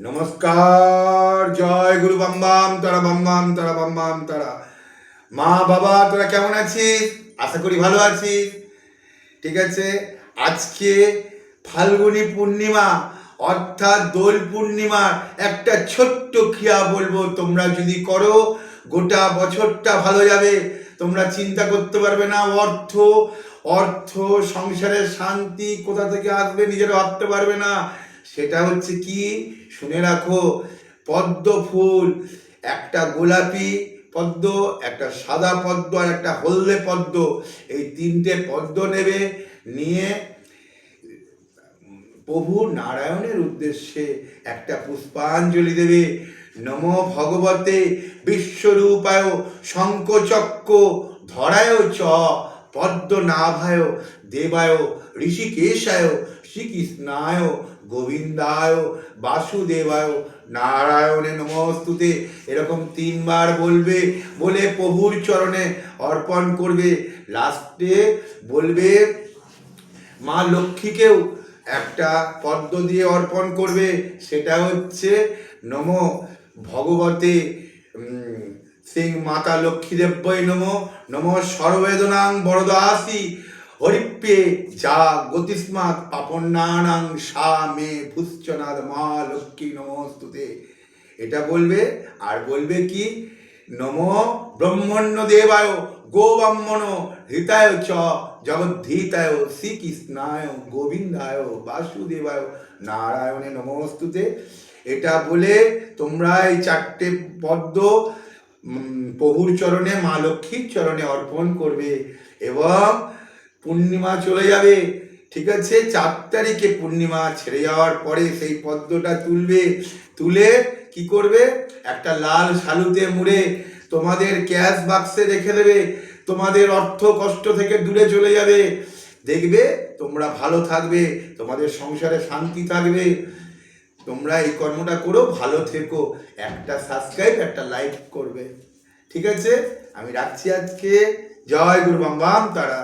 নমস্কার, জয় গুরু বাম বাম তারা, বাম বাম তারা, বাম বাম তারা। মা বাবা তোরা কেমন আছিস? আশা করি ভালো আছিস। ঠিক আছে, আজকে ফাল্গুনী পূর্ণিমা অর্থাৎ দোল পূর্ণিমার একটা ছোট্ট ক্রিয়া বলবো, তোমরা যদি করো গোটা বছরটা ভালো যাবে। তোমরা চিন্তা করতে পারবে না অর্থ অর্থ সংসারের শান্তি কোথা থেকে আসবে নিজেরা ভাবতে পারবে না। সেটা হচ্ছে কি, শুনে রাখো। পদ্ম ফুল, একটা গোলাপি পদ্ম, একটা সাদা পদ্ম আর একটা হলদে পদ্ম, এই তিনটে পদ্ম নেবে, নিয়ে প্রভু নারায়ণের উদ্দেশ্যে একটা পুষ্পাঞ্জলি দেবে। নমো ভগবতে বিশ্বরূপায় শঙ্খচক্র ধরায় চ পদ্মনাভায় দেবায় ঋষিকেশায় শ্রীকৃষ্ণায় গোবিন্দায় বাসুদেবায় নারায়ণে নমস্তুতে, এরকম 3 বার বলবে, বলে প্রভুর চরণে অর্পণ করবে। লাস্টে বলবে মা লক্ষ্মীকেও একটা পদ্ম দিয়ে অর্পণ করবে। সেটা হচ্ছে নমো ভগবতে সিং মাতা লক্ষ্মী দেব্যই নমো, নমো সর্ববেদনাং বরদাসী হরিপ্যে যা গতিস্মাৎ পাপন্নানাং সা মে ভুশ্চনাদ মা লক্ষ্মী নমস্তুতে। এটা বলবে। আর বলবে কি, নমো ব্রহ্মণ্য দেবায় গোব্রাহ্মণ হৃতায় চ জগদ্ধিতায় শ্রীকৃষ্ণায় গোবিন্দায় বাসুদেবায় নারায়ণে নমস্তুতে। এটা বলে তোমরা এই 4টে পদ্ম প্রভুর চরণে, মা লক্ষ্মীর চরণে অর্পণ করবে এবং পূর্ণিমা চলে যাবে। ঠিক আছে, 4 তারিখে পূর্ণিমা ছেড়ে যাওয়ার পরে সেই পদ্মটা তুলবে, তুলে কি করবে, একটা লাল শালুতে মুড়ে তোমাদের ক্যাশ বাক্সে রেখে দেবে। তোমাদের অর্থ কষ্ট থেকে দূরে চলে যাবে। দেখবে তোমরা ভালো থাকবে, তোমাদের সংসারে শান্তি থাকবে। তোমরা এই কর্মটা করো, ভালো থেকো। একটা সাবস্ক্রাইব, একটা লাইক করবে। ঠিক আছে, আমি রাখছি আজকে। জয় গুরু বাম বাম তারা।